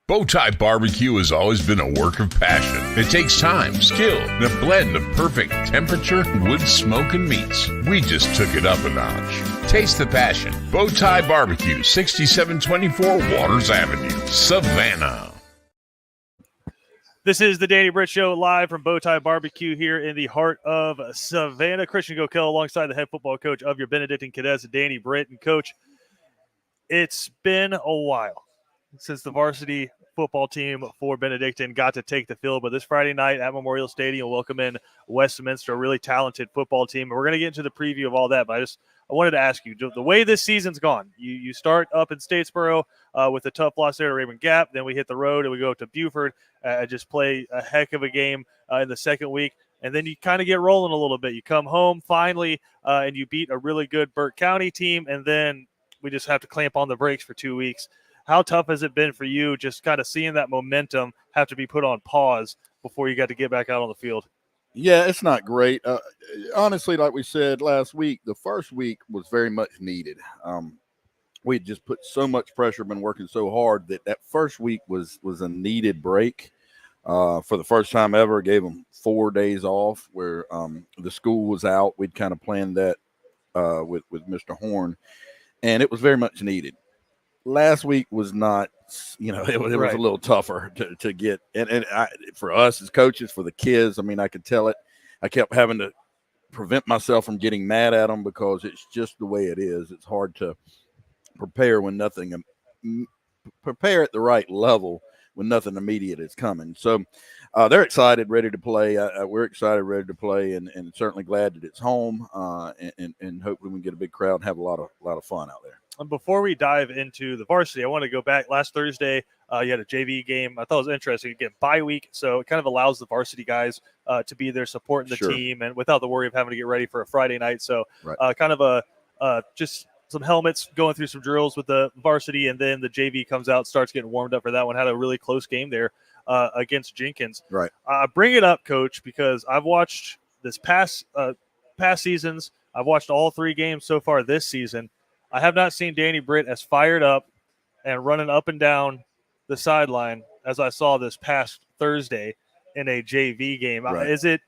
BowTie Barbecue has always been a work of passion. It takes time, skill, and a blend of perfect temperature, wood, smoke, and meats. We just took it up a notch. Taste the passion. BowTie Barbecue, 6724 Waters Avenue, Savannah. This is the Danny Britt Show live from BowTie Barbecue here in the heart of Savannah. Christian Gokel alongside the head football coach of your Benedictine Cadets, Danny Britt. And Coach, it's been a while since the varsity football team for Benedictine got to take the field. But this Friday night at Memorial Stadium, welcome in Westminster, a really talented football team. And we're going to get into the preview of all that. But I wanted to ask you, the way this season's gone, you start up in Statesboro with a tough loss there to Raymond Gap. Then we hit the road and we go to Buford, just play a heck of a game in the second week. And then you kind of get rolling a little bit. You come home finally and you beat a really good Burke County team. And then we just have to clamp on the brakes for 2 weeks. How tough has it been for you just kind of seeing that momentum have to be put on pause before you got to get back out on the field? Yeah, it's not great. Honestly, like we said last week, the first week was very much needed. We had just put so much pressure, been working so hard that first week was a needed break. For the first time ever, gave them 4 days off where the school was out. We'd kind of planned that with Mr. Horn, and it was very much needed. Last week was not, it was Right. a little tougher to get. And for us as coaches, for the kids, I mean, I could tell it. I kept having to prevent myself from getting mad at them because it's just the way it is. It's hard to prepare at the right level when nothing immediate is coming. So they're excited, ready to play. We're excited, ready to play, and certainly glad that it's home. And hopefully we can get a big crowd and have a lot of fun out there. And before we dive into the varsity, I want to go back. Last Thursday, you had a JV game. I thought it was interesting. You get bye week, so it kind of allows the varsity guys to be there supporting the Sure. team and without the worry of having to get ready for a Friday night. So Right. kind of just some helmets, going through some drills with the varsity, and then the JV comes out, starts getting warmed up for that one. Had a really close game there against Jenkins. Right. Bring it up, Coach, because I've watched this past seasons. I've watched all 3 games so far this season. I have not seen Danny Britt as fired up and running up and down the sideline as I saw this past Thursday in a JV game. Right. Is it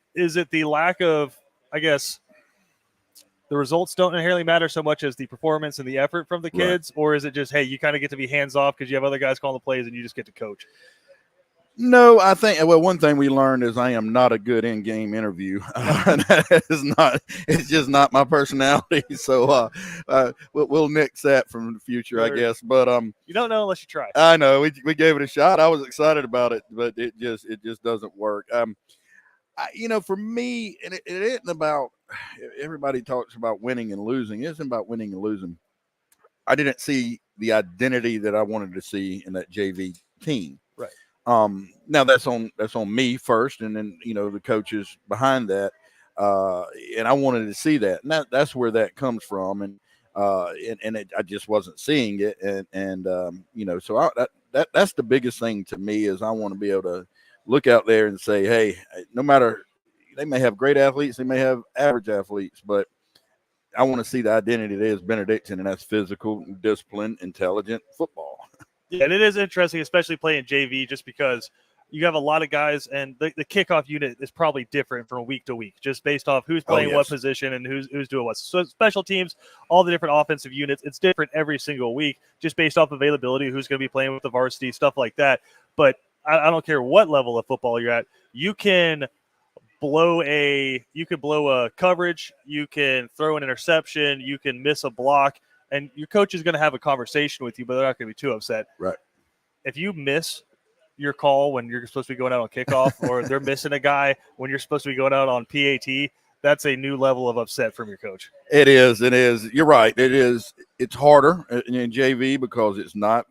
the lack of, I guess, the results don't inherently matter so much as the performance and the effort from the kids, right? Or is it just, hey, you kind of get to be hands off because you have other guys calling the plays and you just get to coach? No, I think, one thing we learned is I am not a good in-game interview. It's just not my personality. So we'll nix that from the future, I guess. But you don't know unless you try. I know we gave it a shot. I was excited about it, but it just doesn't work. For me, and it isn't about, everybody talks about winning and losing. It isn't about winning and losing. I didn't see the identity that I wanted to see in that JV team. Right. Now that's on me first, and then the coaches behind that, and I wanted to see that, and that's where that comes from, and I just wasn't seeing it, and so that's the biggest thing to me is I want to be able to look out there and say, hey, no matter, they may have great athletes, they may have average athletes, but I want to see the identity that is Benedictine, and that's physical, disciplined, intelligent football. Yeah, and it is interesting, especially playing JV, just because you have a lot of guys, and the kickoff unit is probably different from week to week, just based off who's playing what position and who's doing what. So special teams, all the different offensive units, it's different every single week, just based off availability, who's going to be playing with the varsity, stuff like that. But I don't care what level of football you're at, you can blow a coverage, you can throw an interception, you can miss a block. And your coach is going to have a conversation with you, but they're not going to be too upset. Right. If you miss your call when you're supposed to be going out on kickoff, or they're missing a guy when you're supposed to be going out on PAT, that's a new level of upset from your coach. It is. You're right. It is. It's harder in JV because it's not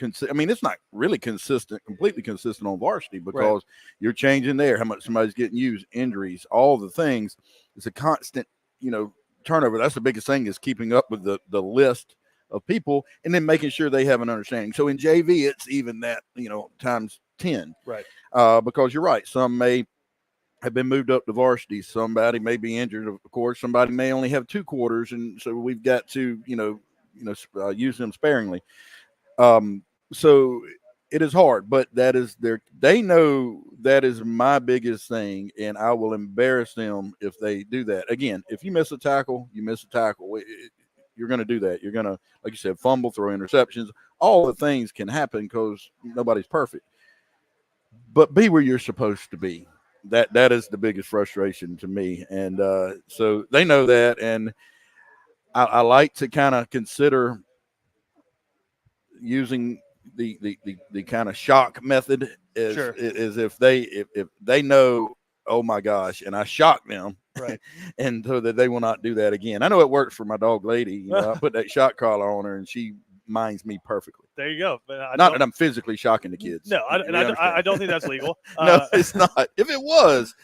it's not really completely consistent on varsity because you're changing there, how much somebody's getting used, injuries, all the things. It's a constant, turnover. That's the biggest thing, is keeping up with the list of people and then making sure they have an understanding. So in JV, it's even that, times 10. Right. Because you're right. Some may have been moved up to varsity. Somebody may be injured. Of course, somebody may only have 2 quarters. And so we've got to, use them sparingly. So it is hard, but that is they know that is my biggest thing, and I will embarrass them if they do that. Again, if you miss a tackle, you miss a tackle. You're going to do that. You're going to, like you said, fumble, throw interceptions. All the things can happen because nobody's perfect. But be where you're supposed to be. That is the biggest frustration to me, and so they know that, and I like to kind of consider using the kind of shock method is Sure. is if they know, oh my gosh, and I shock them, Right. and so that they will not do that again. I know it works for my dog lady. You know, I put that shock collar on her and she minds me perfectly. There you go. But Not that I'm physically shocking the kids. No, I don't think that's legal. No, it's not. If it was,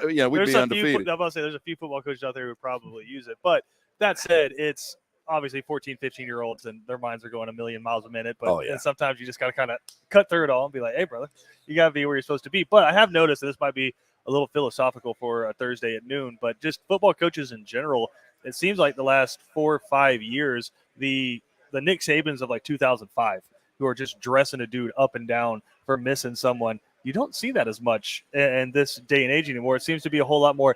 we'd be undefeated. I'm about to say there's a few football coaches out there who probably use it. But that said, it's obviously 14, 15-year-olds, and their minds are going a million miles a minute. But and sometimes you just got to kind of cut through it all and be like, hey, brother, you got to be where you're supposed to be. But I have noticed, and this might be a little philosophical for a Thursday at noon, but just football coaches in general, it seems like the last 4 or 5 years, the Nick Sabans of like 2005, who are just dressing a dude up and down for missing someone, you don't see that as much in this day and age anymore. It seems to be a whole lot more,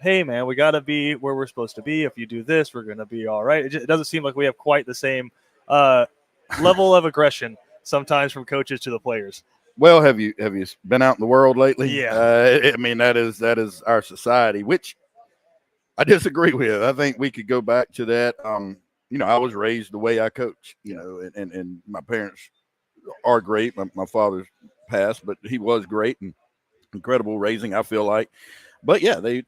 hey, man, we got to be where we're supposed to be. If you do this, we're going to be all right. It doesn't seem like we have quite the same level of aggression sometimes from coaches to the players. Well, have you been out in the world lately? Yeah. I mean, that is our society, which I disagree with. I think we could go back to that. I was raised the way I coach, and my parents are great. My father's passed, but he was great and incredible raising, I feel like. But yeah, they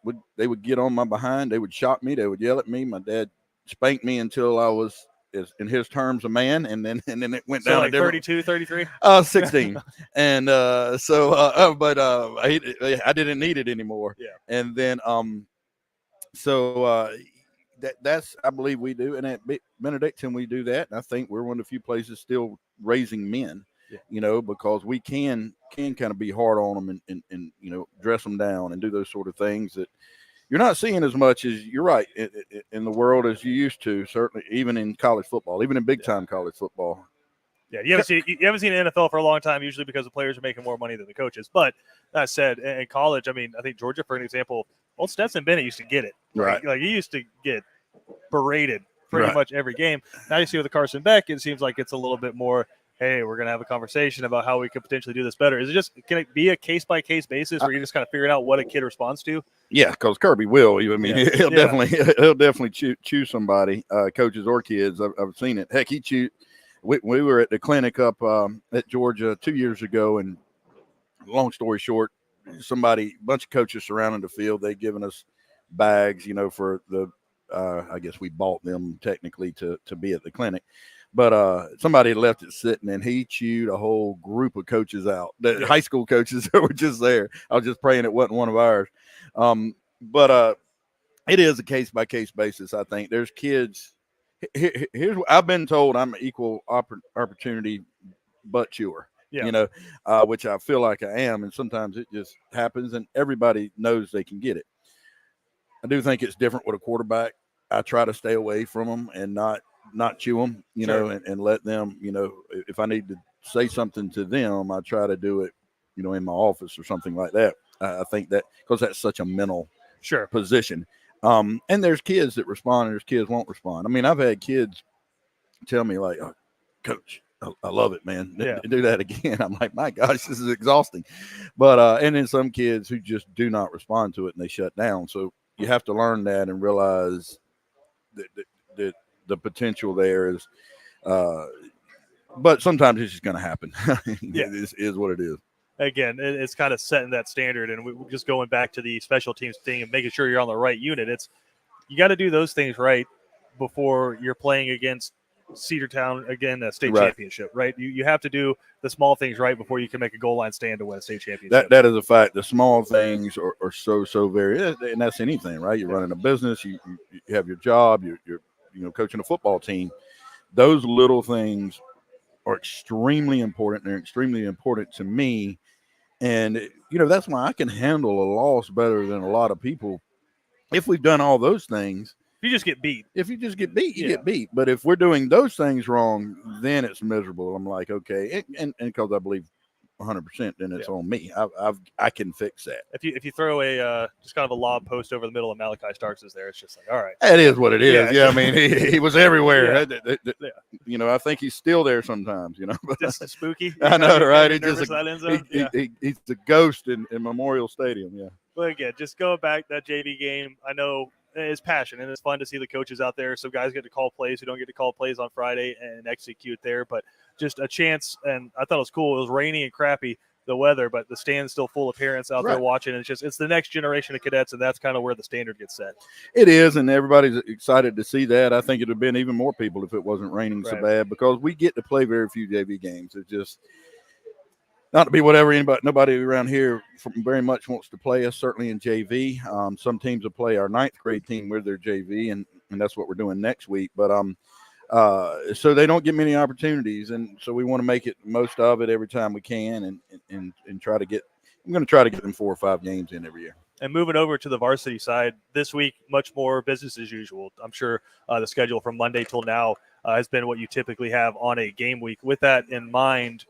would get on my behind. They would shock me. They would yell at me. My dad spanked me until I was, in his terms, a man, and then it went down like to 32, 33? 16. And but I didn't need it anymore. Yeah. And then that's, I believe we do, and at Benedictine we do that, and I think we're one of the few places still raising men. Yeah. Because we can kind of be hard on them and dress them down and do those sort of things that you're not seeing as much as, you're right, in the world as you used to, certainly even in college football, even in big-time college football. Yeah, you haven't seen the NFL for a long time, usually because the players are making more money than the coaches. But that said, in college, I mean, I think Georgia, for an example, old Stetson Bennett used to get it. Right. Like he used to get berated pretty much every game. Now you see with the Carson Beck, it seems like it's a little bit more, hey, we're going to have a conversation about how we could potentially do this better. Can it be a case-by-case basis where you're just kind of figuring out what a kid responds to? Yeah, because Kirby will. I mean, he'll definitely choose somebody, coaches or kids. I've seen it. Heck, he chewed. We were at the clinic up at Georgia 2 years ago, and long story short, a bunch of coaches surrounded the field. They'd given us bags, for the I guess we bought them technically to be at the clinic. But somebody had left it sitting, and he chewed a whole group of coaches out. The high school coaches that were just there. I was just praying it wasn't one of ours. But it is a case-by-case basis, I think. There's kids. Here's what I've been told: I'm an equal opportunity butt chewer. Yeah. Which I feel like I am, and sometimes it just happens, and everybody knows they can get it. I do think it's different with a quarterback. I try to stay away from them and not chew them, and let them, if I need to say something to them, I try to do it, in my office or something like that. I think that because that's such a mental position. And there's kids that respond and there's kids won't respond. I mean, I've had kids tell me like, oh, Coach, I love it, man. Yeah. Do that again. I'm like, my gosh, this is exhausting. But and then some kids who just do not respond to it and they shut down. So you have to learn that and realize that the potential there is, but sometimes it's just going to happen. It is what it is. Again, it's kind of setting that standard, and we're just going back to the special teams thing and making sure you're on the right unit. You got to do those things right before you're playing against Cedartown again, a state championship, right? You have to do the small things right before you can make a goal line stand to win a state championship. That is a fact. The small things are so very, and that's anything, right? You're running a business, you have your job, you're coaching a football team. Those little things are extremely important. They're extremely important to me, and that's why I can handle a loss better than a lot of people if we've done all those things. you just get beat. If you just get beat, you get beat. But if we're doing those things wrong, then it's miserable. I'm like, okay, and because I believe 100%, then it's on me. I can fix that. If you throw a just kind of a lob post over the middle of Malachi Starks is there, it's just like, all right, it is what it is. Yeah, I mean, he was everywhere. Yeah. You know, I think he's still there sometimes. You know, just spooky. I know, right? He's just he's the ghost in Memorial Stadium. Yeah. But again, just going back that JV game, I know it's passion and it's fun to see the coaches out there. So guys get to call plays who don't get to call plays on Friday and execute there. But just a chance, and I thought it was cool. It was rainy and crappy, the weather, but the stand's still full of parents out there watching. And it's the next generation of cadets, and that's kind of where the standard gets set. It is, and everybody's excited to see that. I think it would have been even more people if it wasn't raining so bad, because we get to play very few JV games. It's just not to be whatever nobody around here very much wants to play us, certainly in JV. Some teams will play our 9th grade team with their JV, and that's what we're doing next week. But so they don't get many opportunities, and so we want to make it most of it every time we can, and try to get. I'm going to try to get them 4 or 5 games in every year. And moving over to the varsity side, this week, much more business as usual. I'm sure the schedule from Monday till now has been what you typically have on a game week. With that in mind,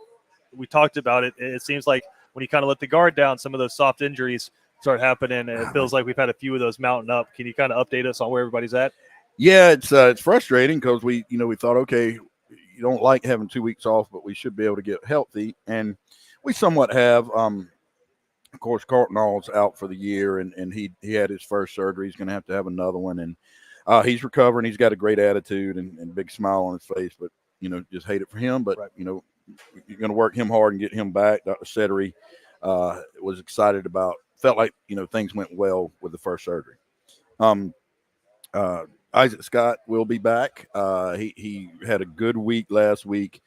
we talked about it. It seems like when you kind of let the guard down, some of those soft injuries start happening, and it feels like we've had a few of those mounting up. Can you kind of update us on where everybody's at? Yeah, it's frustrating because we thought, okay, you don't like having 2 weeks off, but we should be able to get healthy, and we somewhat have. Of course, Carlton All's out for the year, and he had his first surgery. He's going to have another one, and he's recovering. He's got a great attitude and big smile on his face, but just hate it for him. But you're going to work him hard and get him back. Dr. Settery was excited about. Felt like things went well with the first surgery. Isaac Scott will be back. He had a good week last week.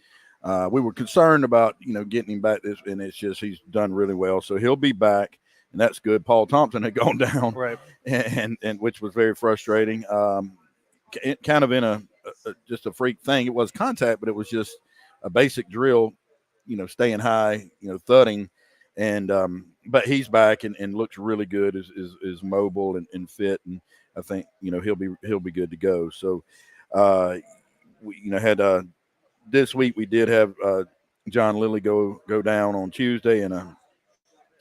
We were concerned about getting him back, and it's just he's done really well, so he'll be back, and that's good. Paul Thompson had gone down, and which was very frustrating. Kind of in just a freak thing. It was contact, but it was just a basic drill, staying high, thudding, and but he's back and looks really good. Is mobile and fit, and I think he'll be good to go. So we had this week we did have John Lilly go down on Tuesday, and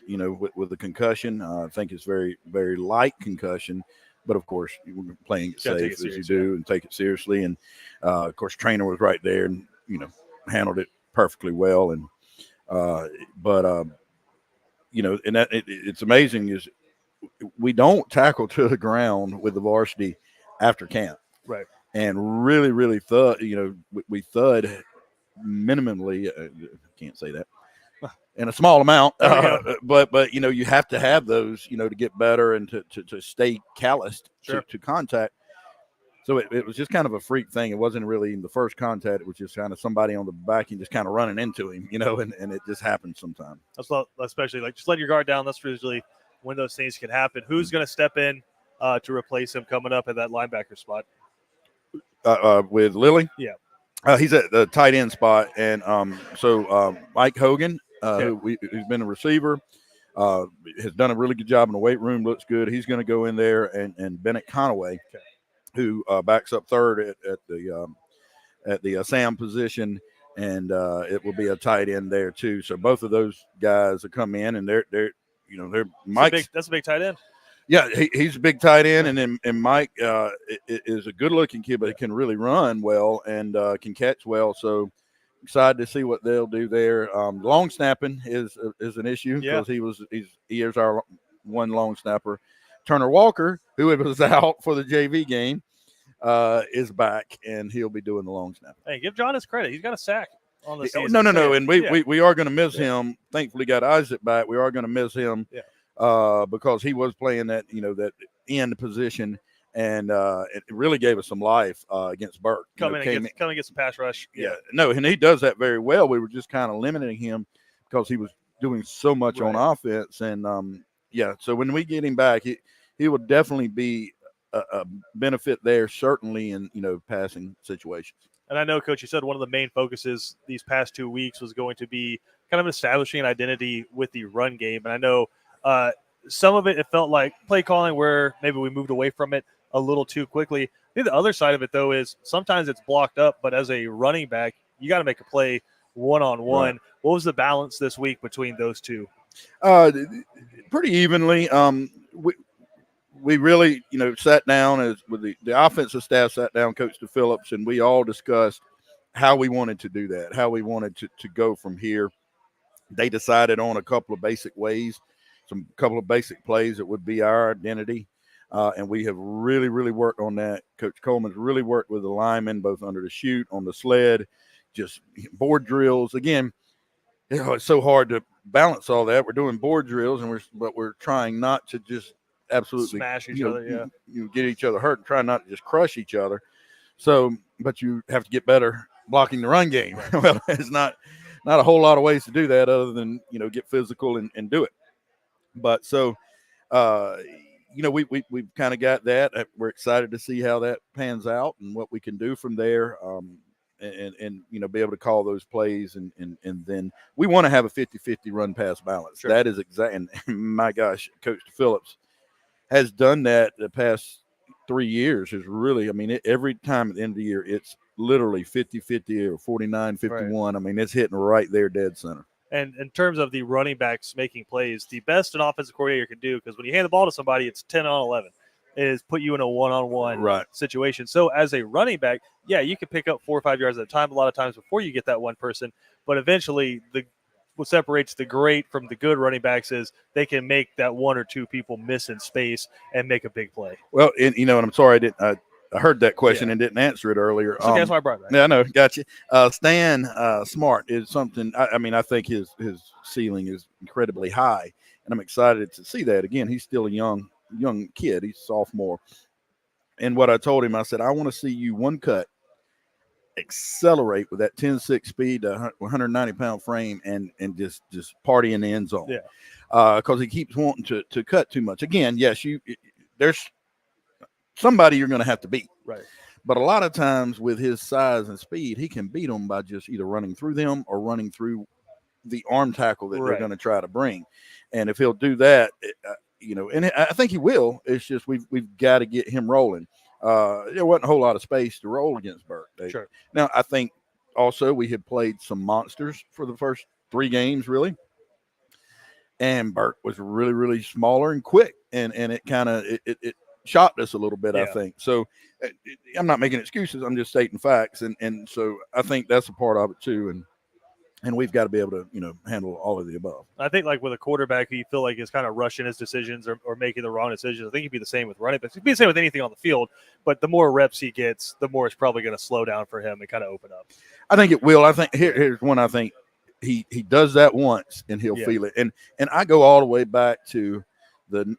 with a concussion. I think it's very, very light concussion, but of course we're playing it safe as you do and take it seriously. And of course, trainer was right there and handled it perfectly well. And and that it's amazing is we don't tackle to the ground with the varsity after camp, and really, really thud. We thud minimally. Can't say that. In a small amount, but you have to have those to get better and to stay calloused to contact. So it was just kind of a freak thing. It wasn't really the first contact. It was just kind of somebody on the back and just kind of running into him, and it just happens sometimes. That's especially like just let your guard down. That's usually when those things can happen. Who's going to step in to replace him coming up at that linebacker spot? With Lilly? Yeah. He's at the tight end spot. And so Mike Hogan, who's been a receiver, has done a really good job in the weight room, looks good. He's going to go in there, and Bennett Conaway, who backs up third at the Sam position, and it will be a tight end there too. So both of those guys will come in, and they're Mike. That's a big tight end. Yeah, he's a big tight end, and Mike is a good-looking kid, but he can really run well and can catch well. So excited to see what they'll do there. Long snapping is an issue because he is our one long snapper. Turner Walker, who was out for the JV game, is back, and he'll be doing the long snap. Hey, give John his credit. He's got a sack on the season. No. And we are going to miss him. Thankfully, got Isaac back. We are going to miss him because he was playing that that end position, and it really gave us some life against Burke. Come and get some pass rush. Yeah, no, and he does that very well. We were just kind of limiting him because he was doing so much on offense, and so when we get him back, he will definitely be a benefit there, certainly in passing situations. And I know, Coach, you said one of the main focuses these past 2 weeks was going to be kind of establishing an identity with the run game. And I know some of it felt like play calling where maybe we moved away from it. a little too quickly. I think the other side of it, though, is sometimes it's blocked up, but as a running back, you got to make a play one-on-one. Right. What was the balance this week between those two? Pretty evenly. We really, sat down as with the offensive staff sat down, Coach DePhillips, and we all discussed how we wanted to do that, how we wanted to go from here. They decided on a couple of basic ways, couple of basic plays that would be our identity. And we have really, really worked on that. Coach Coleman's really worked with the linemen, both under the chute, on the sled, just board drills. Again, it's so hard to balance all that. We're doing board drills, but we're trying not to just absolutely Smash each other, get each other hurt and try not to just crush each other. So, but you have to get better blocking the run game. Right. Well, it's not a whole lot of ways to do that other than, get physical and do it. But so, we've kind of got that. We're excited to see how that pans out and what we can do from there. And be able to call those plays and then we want to have a 50-50 run pass balance. Sure. That is exact. And my gosh, Coach Phillips has done that the past 3 years. Is really, every time at the end of the year, it's literally 50-50 or 49-51. Right. It's hitting right there dead center. And in terms of the running backs making plays, the best an offensive coordinator can do, because when you hand the ball to somebody, it's 10 on 11. Is put you in a one-on-one situation. So as a running back, yeah, you can pick up 4 or 5 yards at a time a lot of times before you get that one person. But eventually, what separates the great from the good running backs is they can make that one or two people miss in space and make a big play. Well, and I'm sorry I heard that question and didn't answer it earlier. Okay, that's why I brought that. Yeah, I know, gotcha. Stan Smart is something. I think his ceiling is incredibly high, and I'm excited to see that. Again, he's still a young kid. He's a sophomore. And what I told him, I said, I want to see you one cut, accelerate with that 10.6 speed to 190-pound frame and just party in the end zone. Yeah. Because he keeps wanting to cut too much. Again, yes, there's somebody you're going to have to beat. Right. But a lot of times with his size and speed, he can beat them by just either running through them or running through the arm tackle that they're going to try to bring. And if he'll do that, and I think he will. It's just we've got to get him rolling. There wasn't a whole lot of space to roll against Burke. Sure. Now, I think also we had played some monsters for the first 3 games, really. And Burke was really, really smaller and quick. And it kind of it shocked us a little bit, I think. So I'm not making excuses. I'm just stating facts. And so I think that's a part of it, too. And we've got to be able to, handle all of the above. I think like with a quarterback who you feel like is kind of rushing his decisions or making the wrong decisions, I think he'd be the same with running backs. He'd be the same with anything on the field, but the more reps he gets, the more it's probably going to slow down for him and kind of open up. I think it will. I think here's one. I think he does that once and he'll feel it. And I go all the way back to the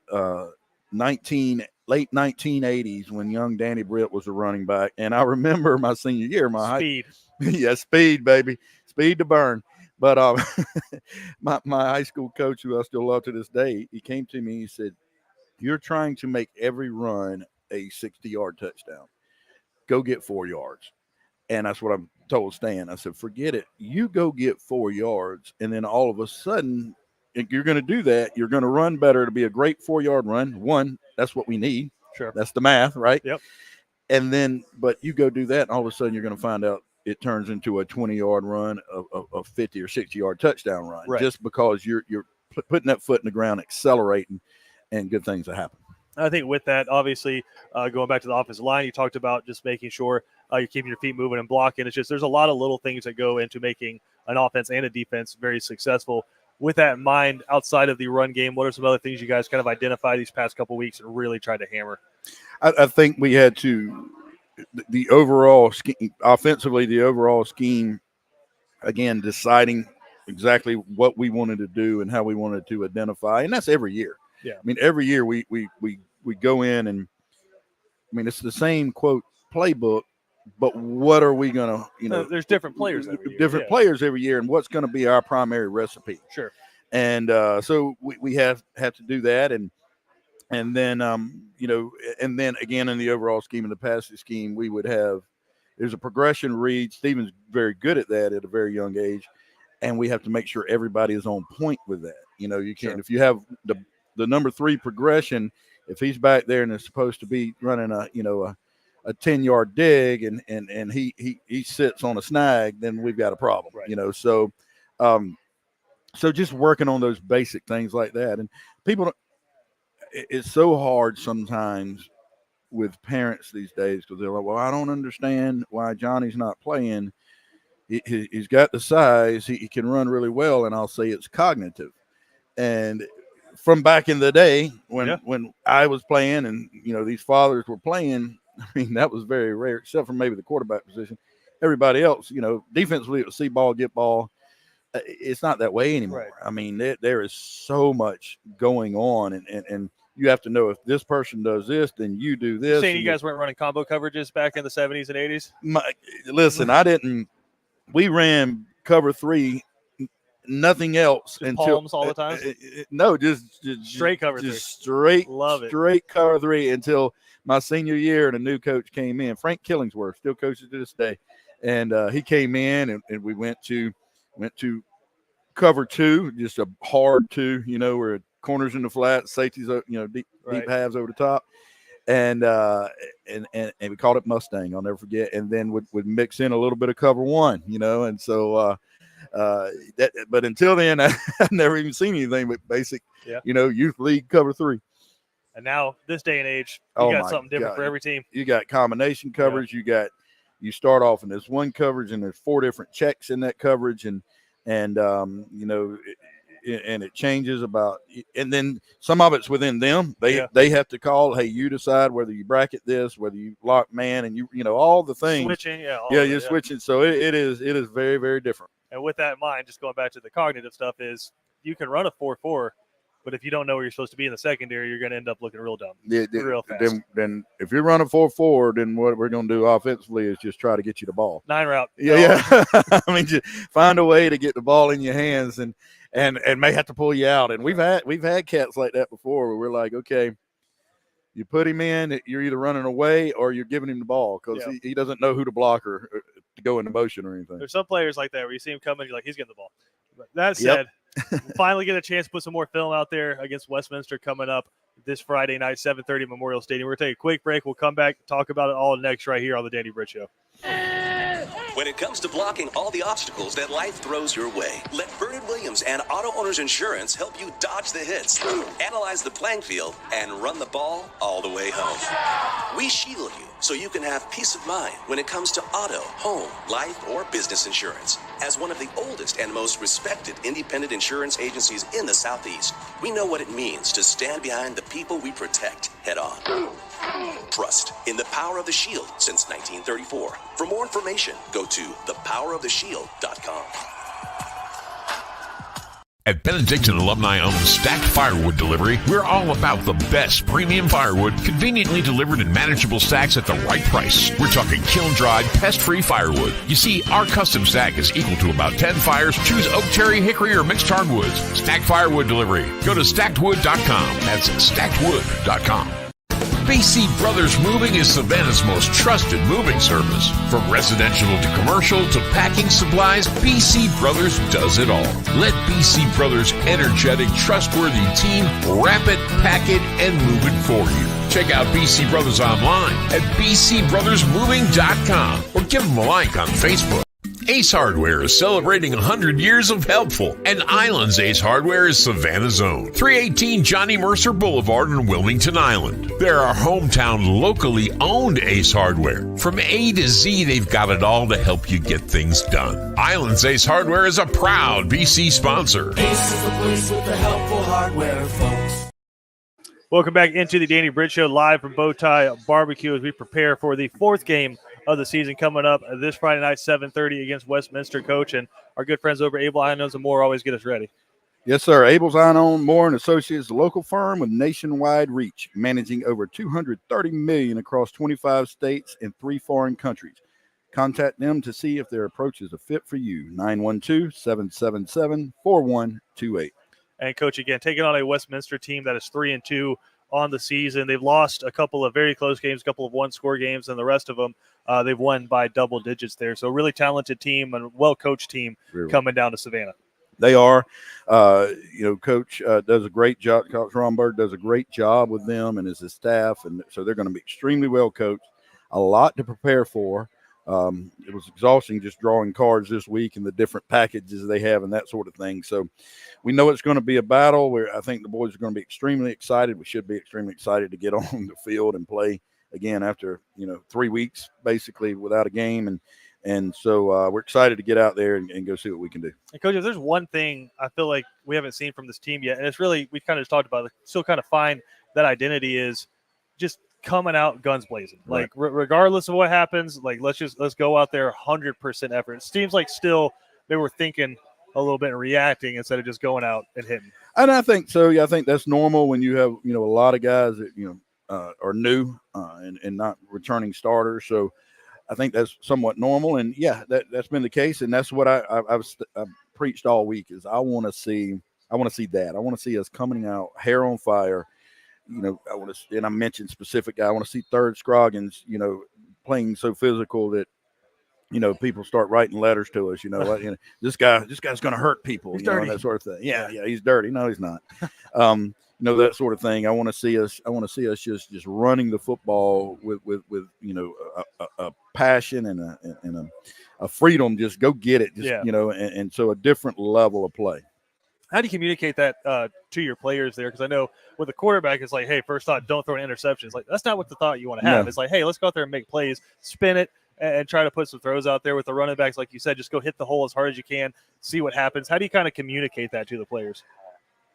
late 1980s when young Danny Britt was a running back. And I remember my senior year, speed. Speed, baby. Speed to burn. But my high school coach, who I still love to this day, he came to me and he said, you're trying to make every run a 60-yard touchdown. Go get 4 yards. And that's what I told Stan. I said, forget it. You go get 4 yards, and then all of a sudden, if you're going to do that, you're going to run better to be a great 4-yard run. One, that's what we need. Sure. That's the math, right? Yep. And then, but you go do that, and all of a sudden you're going to find out it turns into a 20-yard run, a 50 or 60-yard touchdown run, just because you're putting that foot in the ground, accelerating, and good things will happen. I think with that, obviously, going back to the offensive line, you talked about just making sure you're keeping your feet moving and blocking. It's just there's a lot of little things that go into making an offense and a defense very successful. With that in mind, outside of the run game, what are some other things you guys kind of identified these past couple of weeks and really tried to hammer? I think we had to the overall scheme, offensively, the overall scheme, again, deciding exactly what we wanted to do and how we wanted to identify, and that's every year. Yeah, I mean, every year we go in and, I mean, it's the same quote playbook, but what are we going to, there's different players every year. Different players every year, and what's going to be our primary recipe. Sure. And so we have to do that, and then and then again in the overall scheme, in the passing scheme, we would have, there's a progression read. Steven's very good at that at a very young age, and we have to make sure everybody is on point with that. You can't, if you have the number 3 progression, if he's back there and is supposed to be running a 10-yard dig and he sits on a snag, then we've got a problem. Right. So just working on those basic things like that. And people, it's so hard sometimes with parents these days because they're like, well, I don't understand why Johnny's not playing. He's got the size, he can run really well, and I'll say it's cognitive. And from back in the day when I was playing and, these fathers were playing, I mean, that was very rare, except for maybe the quarterback position. Everybody else, defensively, it was see ball, get ball. It's not that way anymore. Right. I mean, there is so much going on, and you have to know if this person does this, then you do this. You're saying you guys weren't running combo coverages back in the 70s and 80s? Listen, I didn't. We ran cover 3, nothing else Just until palms all the time. No, just Straight cover 3. Straight, love it. Straight cover 3 until my senior year, and a new coach came in. Frank Killingsworth still coaches to this day, and he came in, and we went to cover 2, just a hard 2, where corners in the flat, safeties, deep halves over the top. And we called it Mustang. I'll never forget. And then would mix in a little bit of cover 1, and so but until then, I've never even seen anything but basic, youth league cover 3. And now this day and age, you got something different for every team. You got combination coverage. Yeah. You start off in this one coverage, and there's 4 different checks in that coverage, and it changes about, and then some of it's within them. They have to call, hey, you decide whether you bracket this, whether you lock man, and all the things. Switching, you're switching. So it is very, very different. And with that in mind, just going back to the cognitive stuff, is you can run a 4-4, but if you don't know where you're supposed to be in the secondary, you're going to end up looking real dumb, real fast. Then if you're running 4-4, then what we're going to do offensively is just try to get you the ball. 9 route. Yeah. I mean, just find a way to get the ball in your hands and may have to pull you out. And we've had cats like that before where we're like, okay, you put him in, you're either running away or you're giving him the ball because he doesn't know who to block or to go into motion or anything. There's some players like that where you see him coming, you're like, he's getting the ball. But that said, we'll finally get a chance to put some more film out there against Westminster coming up this Friday night, 7:30 at Memorial Stadium. We're going to take a quick break. We'll come back and talk about it all next right here on the Danny Britt Show. When it comes to blocking all the obstacles that life throws your way, let Vernon Williams and Auto Owners Insurance help you dodge the hits, analyze the playing field, and run the ball all the way home. We shield you so you can have peace of mind when it comes to auto, home, life, or business insurance. As one of the oldest and most respected independent insurance agencies in the Southeast, we know what it means to stand behind the people we protect head on. Trust in the power of the shield since 1934. For more information, go to thepoweroftheshield.com. At Benedictine Alumni-owned Stacked Firewood Delivery, we're all about the best premium firewood, conveniently delivered in manageable stacks at the right price. We're talking kiln-dried, pest-free firewood. You see, our custom stack is equal to about 10 fires. Choose oak, cherry, hickory, or mixed hardwoods. Stacked Firewood Delivery. Go to stackedwood.com. That's stackedwood.com. BC Brothers Moving is Savannah's most trusted moving service. From residential to commercial to packing supplies, BC Brothers does it all. Let BC Brothers' energetic, trustworthy team wrap it, pack it, and move it for you. Check out BC Brothers online at bcbrothersmoving.com or give them a like on Facebook. Ace Hardware is celebrating 100 years of helpful, and Island's Ace Hardware is Savannah's own. 318 Johnny Mercer Boulevard in Wilmington Island. They're our hometown, locally owned Ace Hardware. From A to Z, they've got it all to help you get things done. Island's Ace Hardware is a proud BC sponsor. Ace is the place with the helpful hardware, folks. Welcome back into the Danny Britt Show, live from BowTie Barbecue as we prepare for the 4th game of the season coming up this Friday night, 7:30 against Westminster, Coach. And our good friends over at Abel Iron and More always get us ready. Yes, sir. Abel's Iron More and Associates, a local firm with nationwide reach, managing over $230 million across 25 states and 3 foreign countries. Contact them to see if their approach is a fit for you. 912-777-4128. And, Coach, again, taking on a Westminster team that is 3-2 on the season. They've lost a couple of very close games, a couple of one-score games, and the rest of them they've won by double digits there. So really talented team and well-coached team coming down to Savannah. They are. Coach does a great job. Coach Romberg does a great job with them and his staff, and so they're going to be extremely well coached. A lot to prepare for. It was exhausting just drawing cards this week and the different packages they have and that sort of thing. So we know it's going to be a battle where I think the boys are going to be extremely excited. We should be extremely excited to get on the field and play again after, 3 weeks basically without a game. And so we're excited to get out there and go see what we can do. And Coach, if there's one thing I feel like we haven't seen from this team yet, and it's really, we've kind of just talked about it, still kind of find that identity is just coming out guns blazing. Right. Like regardless of what happens, like let's go out there 100% effort. It seems like still they were thinking a little bit and reacting instead of just going out and hitting. And I think so. Yeah, I think that's normal when you have, a lot of guys that, are new and not returning starters. So I think that's somewhat normal. And yeah, that's been the case. And that's what I've preached all week is I want to see that. I want to see us coming out hair on fire. I want to, and I mentioned specific guy. I want to see Third Scroggins, playing so physical that, people start writing letters to us. This guy's going to hurt people. He's dirty. That sort of thing. Yeah, he's dirty. No, he's not. That sort of thing. I want to see us just running the football with a passion and a freedom. Just go get it. And so a different level of play. How do you communicate that to your players there? Because I know with a quarterback, it's like, hey, first thought, don't throw an interception. It's like, that's not what the thought you want to have. No. It's like, hey, let's go out there and make plays, spin it, and try to put some throws out there with the running backs. Like you said, just go hit the hole as hard as you can, see what happens. How do you kind of communicate that to the players?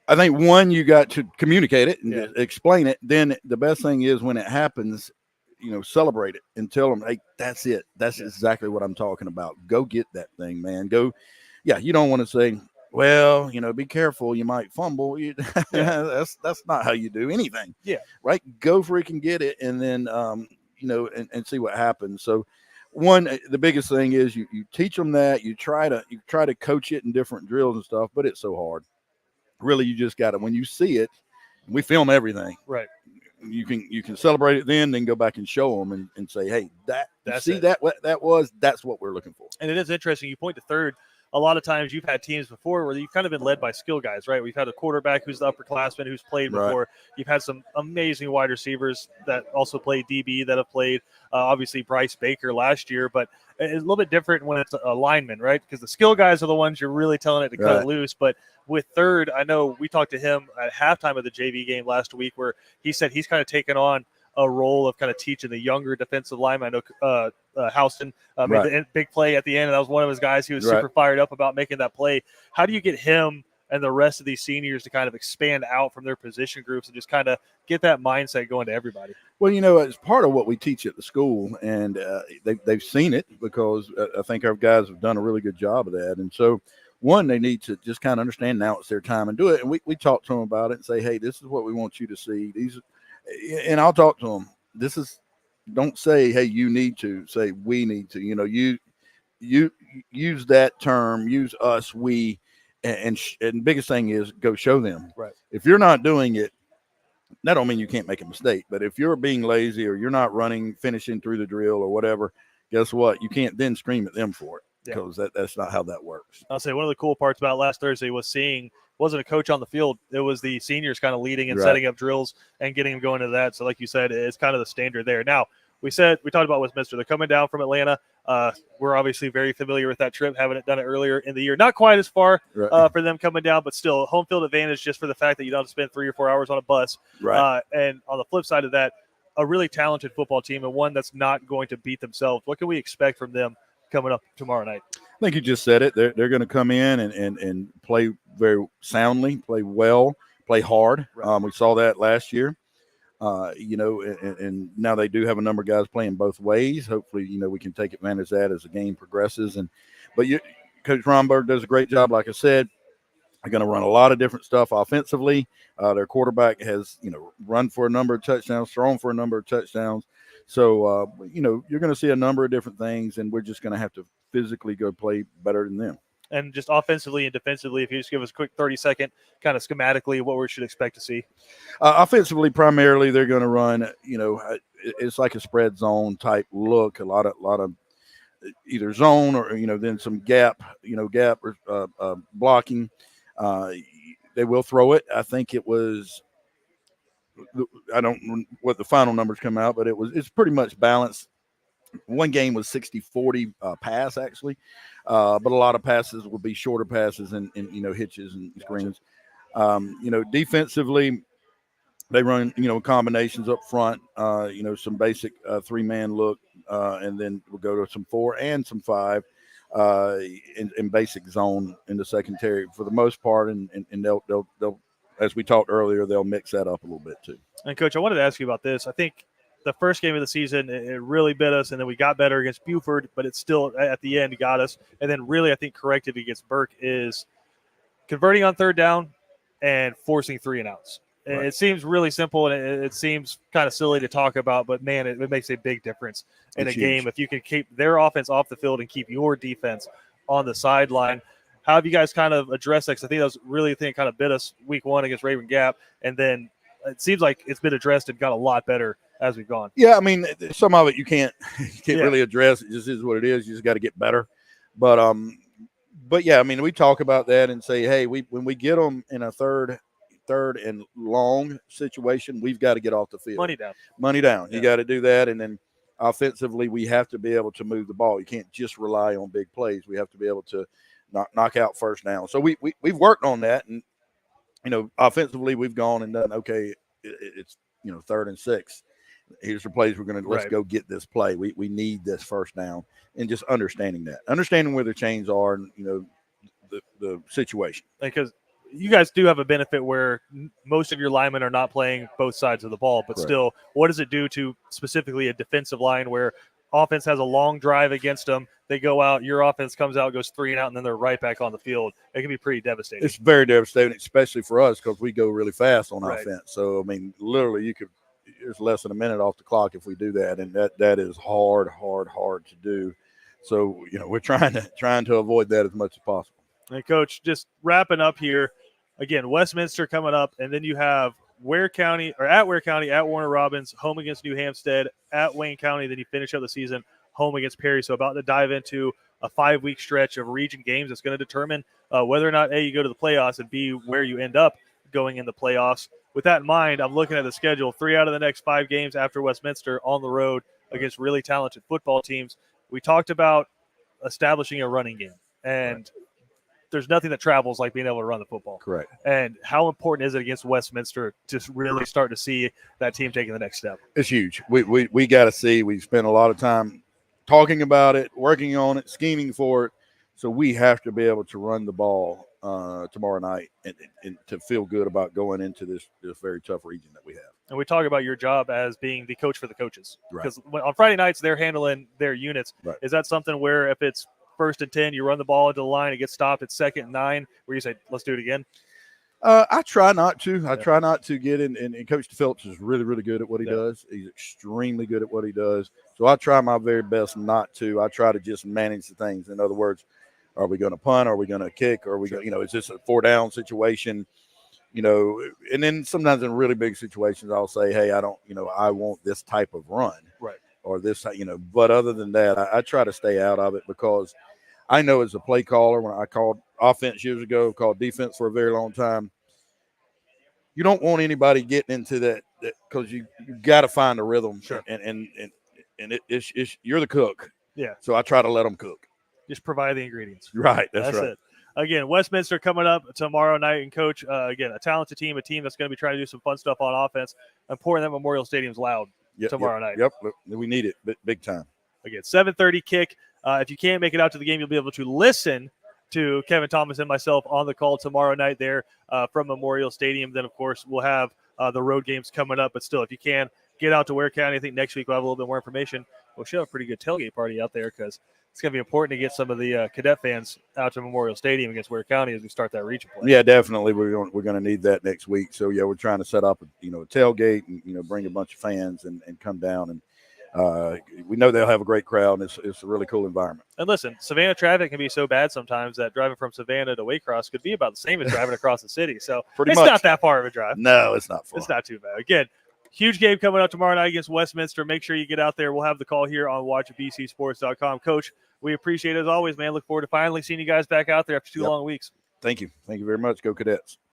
I think, one, you got to communicate it and explain it. Then the best thing is when it happens, celebrate it and tell them, hey, that's it. That's exactly what I'm talking about. Go get that thing, man. Go. Yeah, you don't want to say, well, be careful, you might fumble. That's not how you do anything. Yeah. Right. Go freaking get it. And then, and see what happens. So one, the biggest thing is you teach them that you try to coach it in different drills and stuff, but it's so hard. Really, you just got to, when you see it, we film everything. Right. You can celebrate it then go back and show them and say, hey, that's what we're looking for. And it is interesting. You point to third. A lot of times you've had teams before where you've kind of been led by skill guys, right? We've had a quarterback who's the upperclassman who's played before. Right. You've had some amazing wide receivers that also play DB that have played. Obviously, Bryce Baker last year, but it's a little bit different when it's a lineman, right? Because the skill guys are the ones you're really telling it to cut it loose. But with third, I know we talked to him at halftime of the JV game last week where he said he's kind of taken on a role of kind of teaching the younger defensive lineman. I know Houston made the big play at the end, and that was one of his guys who was super fired up about making that play. How do you get him and the rest of these seniors to kind of expand out from their position groups and just kind of get that mindset going to everybody? Well, it's part of what we teach at the school, and they've seen it because I think our guys have done a really good job of that. And so, one, they need to just kind of understand now it's their time and do it. And we talk to them about it and say, hey, this is what we want you to see. And I'll talk to them. Don't say, hey, you need to. Say, we need to. You use that term, use us, we, and biggest thing is go show them. Right. If you're not doing it, that don't mean you can't make a mistake. But if you're being lazy or you're not finishing through the drill or whatever, guess what? You can't then scream at them for it because that's not how that works. I'll say one of the cool parts about last Thursday was seeing wasn't a coach on the field. It was the seniors kind of leading and setting up drills and getting them going to that. So like you said, it's kind of the standard there. Now, we talked about Westminster. They're coming down from Atlanta. We're obviously very familiar with that trip, having done it earlier in the year. Not quite as far for them coming down, but still home field advantage just for the fact that you don't have to spend 3 or 4 hours on a bus. Right. And on the flip side of that, a really talented football team and one that's not going to beat themselves. What can we expect from them coming up tomorrow night? I think you just said it. They're going to come in and play very soundly, play well, play hard. Right. We saw that last year, and now they do have a number of guys playing both ways. Hopefully, we can take advantage of that as the game progresses. But Coach Romberg does a great job. Like I said, they're going to run a lot of different stuff offensively. Their quarterback has, run for a number of touchdowns, thrown for a number of touchdowns. So, you're going to see a number of different things, and we're just going to have to physically go play better than them. And just offensively and defensively, if you just give us a quick 30-second kind of schematically what we should expect to see. Offensively, primarily, they're going to run, it's like a spread zone type look. A lot of either zone or then some gap or blocking. They will throw it. I think it was. I don't know what the final numbers come out, but it's pretty much balanced. One game was 60-40 pass actually, but a lot of passes would be shorter passes and hitches and screens. Defensively, they run combinations up front. Some basic 3-man look, and then we'll go to some 4 and some 5 in basic zone in the secondary for the most part, and they'll as we talked earlier, they'll mix that up a little bit too. And Coach, I wanted to ask you about this. I think the first game of the season, it really bit us, and then we got better against Buford, but it still, at the end, got us. And then really, I think, corrected against Burke is converting on third down and forcing 3-and-outs. Right. It seems really simple, and it seems kind of silly to talk about, but, man, it makes a big difference in a game if you can keep their offense off the field and keep your defense on the sideline. How have you guys kind of addressed that? Because I think that was really the thing that kind of bit us week 1 against Raven Gap, and then it seems like it's been addressed and got a lot better as we've gone. Yeah, I mean, some of it you can't really address. It just is what it is. You just got to get better. But yeah, I mean, we talk about that and say, hey, when we get them in a third and long situation, we've got to get off the field. Money down. Yeah. You got to do that, and then offensively, we have to be able to move the ball. You can't just rely on big plays. We have to be able to knock out first down. So we've worked on that, and offensively, we've gone and done okay. It's 3rd and 6. Here's the plays we're going to let's go get this play. We need this first down, and just understanding where the chains are, and the situation. Because you guys do have a benefit where most of your linemen are not playing both sides of the ball, but still, what does it do to specifically a defensive line where offense has a long drive against them? They go out, your offense comes out, goes 3-and-out, and then they're right back on the field. It can be pretty devastating. It's very devastating, especially for us because we go really fast on offense. So, I mean, literally there's less than a minute off the clock if we do that, and that is hard to do. So, we're trying to avoid that as much as possible. And, Coach, just wrapping up here, again, Westminster coming up, and then you have Ware County, at Warner Robins, home against New Hampstead, at Wayne County, then you finish up the season home against Perry. So about to dive into a 5-week stretch of region games that's going to determine whether or not, A, you go to the playoffs, and B, where you end up going in the playoffs. With that in mind, I'm looking at the schedule. 3 out of the next 5 games after Westminster on the road against really talented football teams. We talked about establishing a running game, and there's nothing that travels like being able to run the football. Correct. And how important is it against Westminster to really start to see that team taking the next step? It's huge. We got to see. We spent a lot of time talking about it, working on it, scheming for it. So we have to be able to run the ball tomorrow night and to feel good about going into this very tough region that we have. And we talk about your job as being the coach for the coaches. Because on Friday nights, they're handling their units. Right. Is that something where if it's 1st and 10, you run the ball into the line, it gets stopped at 2nd and 9, where you say, let's do it again? I try not to. I try not to get in. And Coach Phillips is really, really good at what he does. He's extremely good at what he does. So I try my very best not to. I try to just manage the things. In other words, are we going to punt? Are we going to kick? Are we going is this a 4-down situation? And then sometimes in really big situations, I'll say, hey, I don't, I want this type of run. Right. Or this, but other than that, I try to stay out of it because I know as a play caller, when I called offense years ago, called defense for a very long time, you don't want anybody getting into that because you got to find a rhythm. Sure. And it's you're the cook. Yeah. So I try to let them cook. Just provide the ingredients. Right. That's right. It. Again, Westminster coming up tomorrow night. And, Coach, again, a talented team, a team that's going to be trying to do some fun stuff on offense. Important that Memorial Stadium's loud tomorrow night. Yep. We need it big time. Again, 7:30 kick. If you can't make it out to the game, you'll be able to listen to Kevin Thomas and myself on the call tomorrow night there from Memorial Stadium. Then, of course, we'll have the road games coming up. But still, if you can, get out to Ware County. I think next week we'll have a little bit more information. We'll show a pretty good tailgate party out there because it's going to be important to get some of the cadet fans out to Memorial Stadium against Ware County as we start that region play. Yeah, definitely. We're going to need that next week. So, yeah, we're trying to set up a tailgate and, bring a bunch of fans and come down. And we know they'll have a great crowd, and it's a really cool environment. And listen, Savannah traffic can be so bad sometimes that driving from Savannah to Waycross could be about the same as driving across the city. So it's not that far of a drive. No, it's not far. It's not too bad. Again, Huge game coming up tomorrow night against Westminster. Make sure you get out there. We'll have the call here on watchbcsports.com. Coach, we appreciate it as always, man. Look forward to finally seeing you guys back out there after 2 long weeks. Thank you very much. Go Cadets.